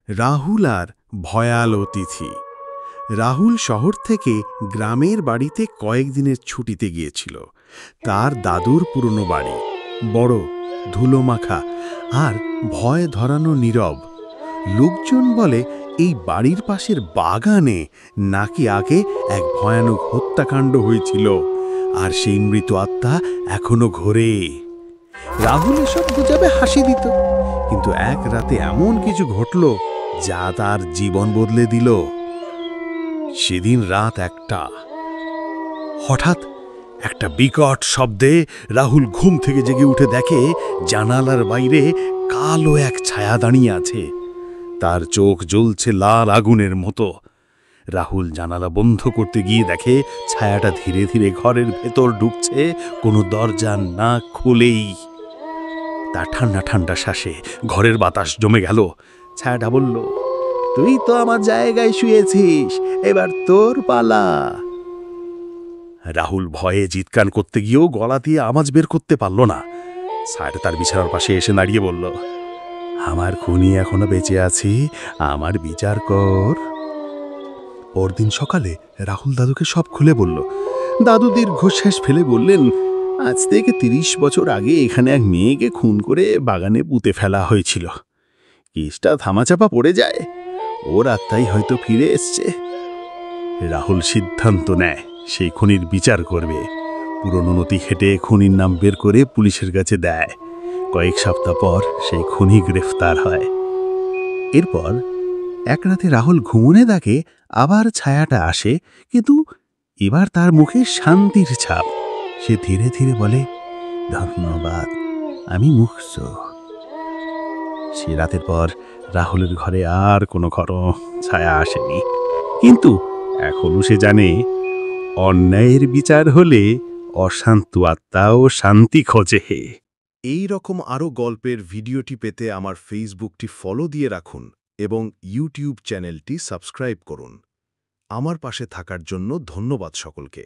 রাহুল আর ভয়াল অতিথি। রাহুল শহর থেকে গ্রামের বাড়িতে কয়েকদিনের ছুটিতে গিয়েছিল। তার দাদুর পুরনো বাড়ি, বড়, ধুলোমাখা আর ভয় ধরানো নীরব। লোকজন বলে এই বাড়ির পাশের বাগানে নাকি আগে এক ভয়ানক হত্যাকাণ্ড হয়েছিল, আর সেই মৃত আত্মা এখনো ঘোরে। রাহুল এসব গুজবে হাসি দিত, কিন্তু এক রাতে এমন কিছু ঘটল যা তার জীবন বদলে দিল। সেদিন রাত 1টা। হঠাৎ একটা বিকট শব্দে রাহুল ঘুম থেকে জেগে উঠে দেখে জানালার বাইরে কালো এক ছায়া দাঁড়িয়ে আছে। তার চোখ জ্বলছে লাল আগুনের মতো। রাহুল জানালা বন্ধ করতে গিয়ে দেখে ছায়াটা ধীরে ধীরে ঘরের ভেতর ঢুকছে, কোনো দরজা না খুলেই। তার ঠান্ডা ঠান্ডা শ্বাসে ঘরের বাতাস জমে গেল। ছায়াটা বলল, তুই তো আমার জায়গায় শুয়েছিস, এবার তোর পালা। রাহুল ভয়ে চিৎকার করতে গিয়েও গলা দিয়ে আওয়াজ বের করতে পারল না। ছায়াটা তার বিছানার পাশে এসে দাঁড়িয়ে বলল, আমার খুনি এখনো বেঁচে আছি, আমার বিচার কর। পরদিন সকালে রাহুল দাদুকে সব খুলে বলল। দাদু দীর্ঘশ্বাস ফেলে বললেন, আজ থেকে 30 বছর আগে এখানে এক মেয়েকে খুন করে বাগানে পুঁতে ফেলা হয়েছিল। কেসটা থামাচাপা পড়ে যায়, ওর আত্মাই হয়তো ফিরে এসছে। রাহুল সিদ্ধান্ত নেয় সেই খুনির বিচার করবে। পুরনো নথি ঘেটে খুনির নাম বের করে পুলিশের কাছে দেয়। কয়েক সপ্তাহ পর সেই খুনি গ্রেফতার হয়। এরপর এক রাতে রাহুল ঘুমনে দেখে আবার ছায়াটা আসে, কিন্তু এবার তার মুখে শান্তির ছাপ। সে ধীরে ধীরে বলে, ধন্যবাদ, আমি মুক্ত। সে রাতের পর রাহুলের ঘরে আর কোনো ছায়া আসেনি, কিন্তু এখনো সে জানে অন্যায়ের বিচার হলে অশান্ত আত্মাও শান্তি খোঁজে। এই রকম আরও গল্পের ভিডিওটি পেতে আমার ফেসবুকটি ফলো দিয়ে রাখুন এবং ইউটিউব চ্যানেলটি সাবস্ক্রাইব করুন। আমার পাশে থাকার জন্য ধন্যবাদ সকলকে।